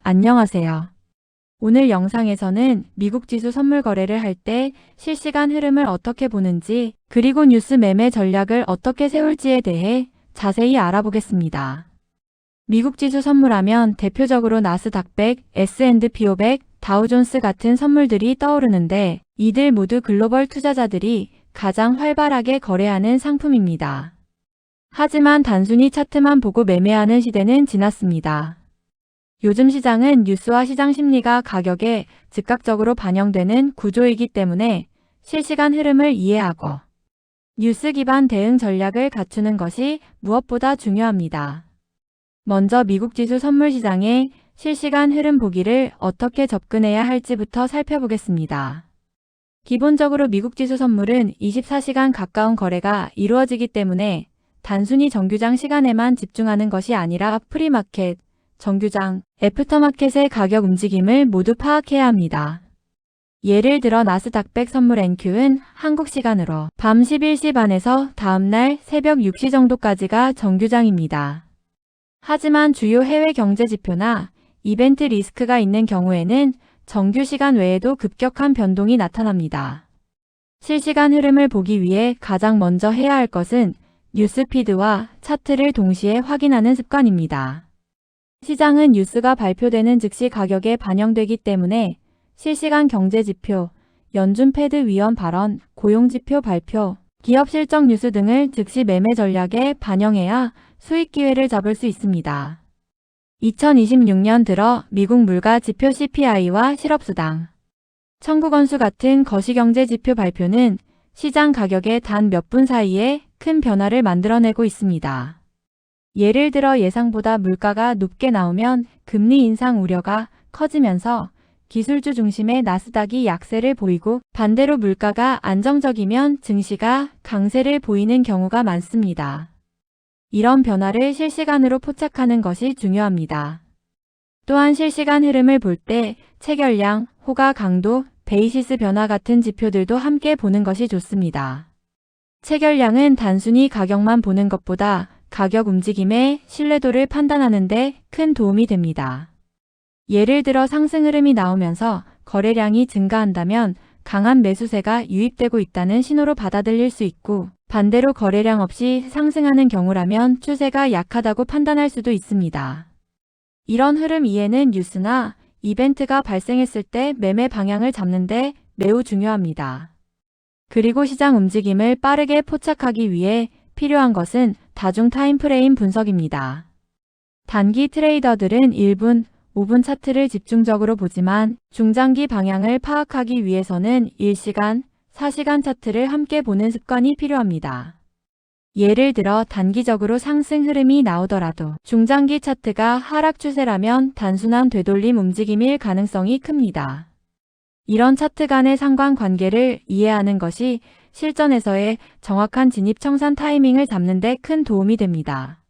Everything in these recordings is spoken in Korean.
안녕하세요. 오늘 영상에서는 미국 지수 선물 거래를 할 때 실시간 흐름을 어떻게 보는지, 그리고 뉴스 매매 전략을 어떻게 세울지에 대해 자세히 알아보겠습니다. 미국 지수 선물하면 대표적으로 나스닥 100, S&P 500, 다우존스 같은 선물들이 떠오르는데, 이들 모두 글로벌 투자자들이 가장 활발하게 거래하는 상품입니다. 하지만 단순히 차트만 보고 매매하는 시대는 지났습니다. 요즘 시장은 뉴스와 시장 심리가 가격에 즉각적으로 반영되는 구조이기 때문에 실시간 흐름을 이해하고 뉴스 기반 대응 전략을 갖추는 것이 무엇보다 중요합니다. 먼저 미국 지수 선물 시장의 실시간 흐름 보기를 어떻게 접근해야 할지부터 살펴보겠습니다. 기본적으로 미국 지수 선물은 24시간 가까운 거래가 이루어지기 때문에 단순히 정규장 시간에만 집중하는 것이 아니라 프리마켓, 정규장, 애프터마켓의 가격 움직임을 모두 파악해야 합니다. 예를 들어 나스닥 100 선물 NQ는 한국 시간으로 밤 11시 반에서 다음날 새벽 6시 정도까지가 정규장입니다. 하지만 주요 해외 경제 지표나 이벤트 리스크가 있는 경우에는 정규 시간 외에도 급격한 변동이 나타납니다. 실시간 흐름을 보기 위해 가장 먼저 해야 할 것은 뉴스피드와 차트를 동시에 확인하는 습관입니다. 시장은 뉴스가 발표되는 즉시 가격에 반영되기 때문에 실시간 경제지표, 연준 패드 위원 발언, 고용지표 발표, 기업 실적 뉴스 등을 즉시 매매 전략에 반영해야 수익 기회를 잡을 수 있습니다. 2026년 들어 미국 물가 지표 CPI와 실업수당, 청구 건수 같은 거시경제 지표 발표는 시장 가격에 단 몇 분 사이에 큰 변화를 만들어내고 있습니다. 예를 들어 예상보다 물가가 높게 나오면 금리 인상 우려가 커지면서 기술주 중심의 나스닥이 약세를 보이고, 반대로 물가가 안정적이면 증시가 강세를 보이는 경우가 많습니다. 이런 변화를 실시간으로 포착하는 것이 중요합니다. 또한 실시간 흐름을 볼 때 체결량, 호가 강도, 베이시스 변화 같은 지표들도 함께 보는 것이 좋습니다. 체결량은 단순히 가격만 보는 것보다 가격 움직임의 신뢰도를 판단하는 데 큰 도움이 됩니다. 예를 들어 상승 흐름이 나오면서 거래량이 증가한다면 강한 매수세가 유입되고 있다는 신호로 받아들일 수 있고, 반대로 거래량 없이 상승하는 경우라면 추세가 약하다고 판단할 수도 있습니다. 이런 흐름 이해는 뉴스나 이벤트가 발생했을 때 매매 방향을 잡는 데 매우 중요합니다. 그리고 시장 움직임을 빠르게 포착하기 위해 필요한 것은 다중 타임프레임 분석입니다. 단기 트레이더들은 1분, 5분 차트를 집중적으로 보지만 중장기 방향을 파악하기 위해서는 1시간, 4시간 차트를 함께 보는 습관이 필요합니다. 예를 들어 단기적으로 상승 흐름이 나오더라도 중장기 차트가 하락 추세라면 단순한 되돌림 움직임일 가능성이 큽니다. 이런 차트 간의 상관관계를 이해하는 것이 실전에서의 정확한 진입 청산 타이밍을 잡는 데 큰 도움이 됩니다.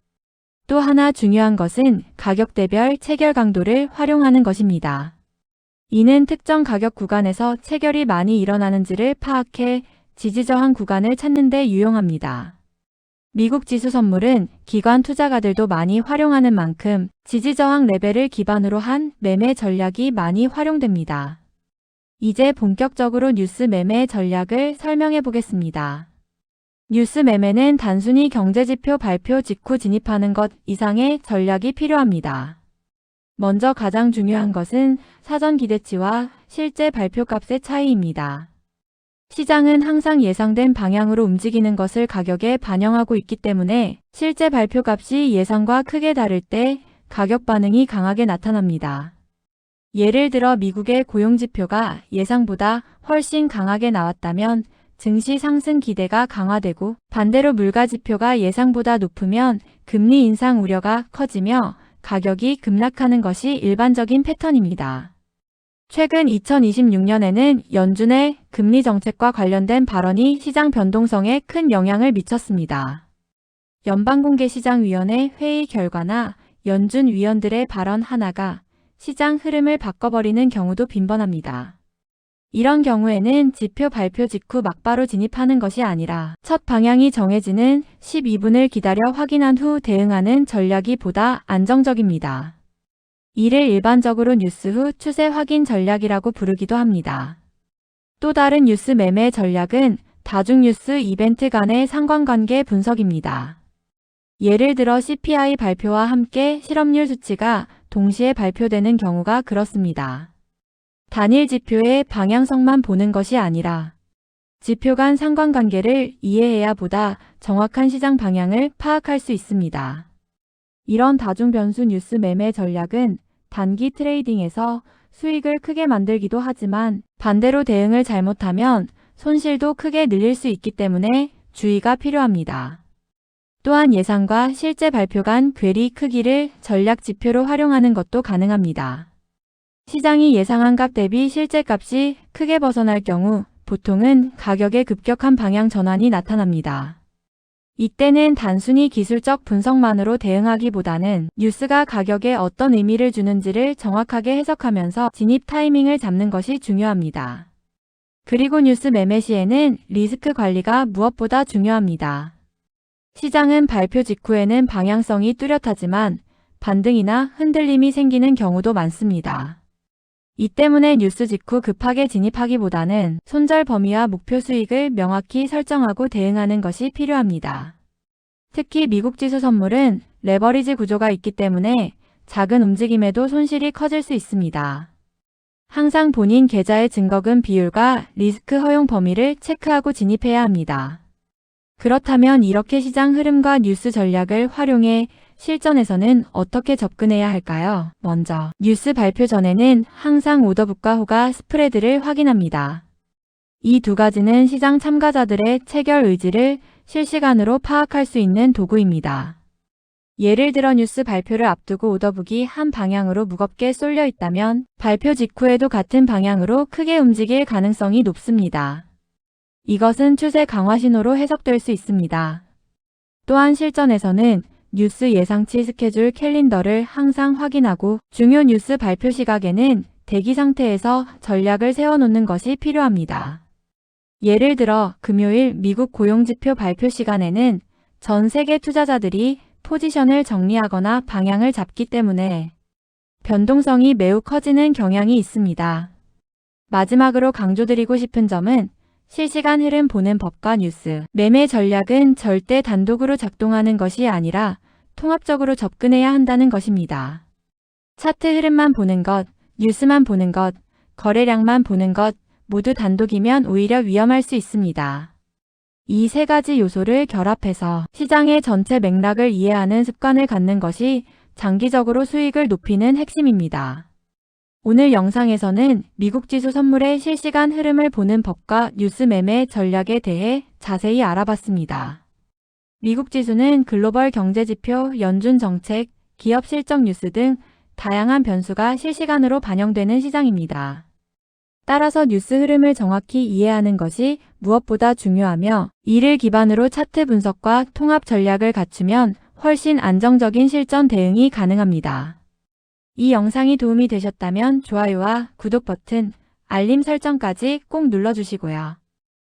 또 하나 중요한 것은 가격대별 체결 강도를 활용하는 것입니다. 이는 특정 가격 구간에서 체결이 많이 일어나는지를 파악해 지지저항 구간을 찾는 데 유용합니다. 미국 지수 선물은 기관 투자가들도 많이 활용하는 만큼 지지저항 레벨을 기반으로 한 매매 전략이 많이 활용됩니다. 이제 본격적으로 뉴스 매매 전략을 설명해 보겠습니다. 뉴스 매매는 단순히 경제지표 발표 직후 진입하는 것 이상의 전략이 필요합니다. 먼저 가장 중요한 것은 사전 기대치와 실제 발표값의 차이입니다. 시장은 항상 예상된 방향으로 움직이는 것을 가격에 반영하고 있기 때문에 실제 발표값이 예상과 크게 다를 때 가격 반응이 강하게 나타납니다. 예를 들어 미국의 고용지표가 예상보다 훨씬 강하게 나왔다면 증시 상승 기대가 강화되고, 반대로 물가지표가 예상보다 높으면 금리 인상 우려가 커지며 가격이 급락하는 것이 일반적인 패턴입니다. 최근 2026년에는 연준의 금리 정책과 관련된 발언이 시장 변동성에 큰 영향을 미쳤습니다. 연방공개시장위원회 회의 결과나 연준 위원들의 발언 하나가 시장 흐름을 바꿔버리는 경우도 빈번합니다. 이런 경우에는 지표 발표 직후 막바로 진입하는 것이 아니라 첫 방향이 정해지는 12분을 기다려 확인한 후 대응하는 전략이 보다 안정적입니다. 이를 일반적으로 뉴스 후 추세 확인 전략이라고 부르기도 합니다. 또 다른 뉴스 매매 전략은 다중뉴스 이벤트 간의 상관관계 분석입니다. 예를 들어 CPI 발표와 함께 실업률 수치가 동시에 발표되는 경우가 그렇습니다. 단일 지표의 방향성만 보는 것이 아니라 지표 간 상관관계를 이해해야 보다 정확한 시장 방향을 파악할 수 있습니다. 이런 다중 변수 뉴스 매매 전략은 단기 트레이딩에서 수익을 크게 만들기도 하지만 반대로 대응을 잘못하면 손실도 크게 늘릴 수 있기 때문에 주의가 필요합니다. 또한 예상과 실제 발표 간 괴리 크기를 전략 지표로 활용하는 것도 가능합니다. 시장이 예상한 값 대비 실제 값이 크게 벗어날 경우 보통은 가격의 급격한 방향 전환이 나타납니다. 이때는 단순히 기술적 분석만으로 대응하기보다는 뉴스가 가격에 어떤 의미를 주는지를 정확하게 해석하면서 진입 타이밍을 잡는 것이 중요합니다. 그리고 뉴스 매매 시에는 리스크 관리가 무엇보다 중요합니다. 시장은 발표 직후에는 방향성이 뚜렷하지만 반등이나 흔들림이 생기는 경우도 많습니다. 이 때문에 뉴스 직후 급하게 진입하기보다는 손절 범위와 목표 수익을 명확히 설정하고 대응하는 것이 필요합니다. 특히 미국 지수 선물은 레버리지 구조가 있기 때문에 작은 움직임에도 손실이 커질 수 있습니다. 항상 본인 계좌의 증거금 비율과 리스크 허용 범위를 체크하고 진입해야 합니다. 그렇다면 이렇게 시장 흐름과 뉴스 전략을 활용해 실전에서는 어떻게 접근해야 할까요? 먼저 뉴스 발표 전에는 항상 오더북과 호가 스프레드를 확인합니다. 이 두 가지는 시장 참가자들의 체결 의지를 실시간으로 파악할 수 있는 도구입니다. 예를 들어 뉴스 발표를 앞두고 오더북이 한 방향으로 무겁게 쏠려 있다면 발표 직후에도 같은 방향으로 크게 움직일 가능성이 높습니다. 이것은 추세 강화 신호로 해석될 수 있습니다. 또한 실전에서는 뉴스 예상치 스케줄 캘린더를 항상 확인하고 중요 뉴스 발표 시각에는 대기 상태에서 전략을 세워놓는 것이 필요합니다. 예를 들어 금요일 미국 고용지표 발표 시간에는 전 세계 투자자들이 포지션을 정리하거나 방향을 잡기 때문에 변동성이 매우 커지는 경향이 있습니다. 마지막으로 강조드리고 싶은 점은 실시간 흐름 보는 법과 뉴스 매매 전략은 절대 단독으로 작동하는 것이 아니라 통합적으로 접근해야 한다는 것입니다. 차트 흐름만 보는 것, 뉴스만 보는 것, 거래량만 보는 것 모두 단독이면 오히려 위험할 수 있습니다. 이 세 가지 요소를 결합해서 시장의 전체 맥락을 이해하는 습관을 갖는 것이 장기적으로 수익을 높이는 핵심입니다. 오늘 영상에서는 미국 지수 선물의 실시간 흐름을 보는 법과 뉴스 매매 전략에 대해 자세히 알아봤습니다. 미국 지수는 글로벌 경제지표, 연준 정책, 기업 실적 뉴스 등 다양한 변수가 실시간으로 반영되는 시장입니다. 따라서 뉴스 흐름을 정확히 이해하는 것이 무엇보다 중요하며 이를 기반으로 차트 분석과 통합 전략을 갖추면 훨씬 안정적인 실전 대응이 가능합니다. 이 영상이 도움이 되셨다면 좋아요와 구독 버튼, 알림 설정까지 꼭 눌러주시고요.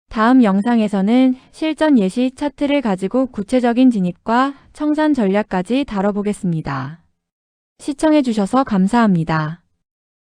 다음 영상에서는 실전 예시 차트를 가지고 구체적인 진입과 청산 전략까지 다뤄보겠습니다. 시청해주셔서 감사합니다.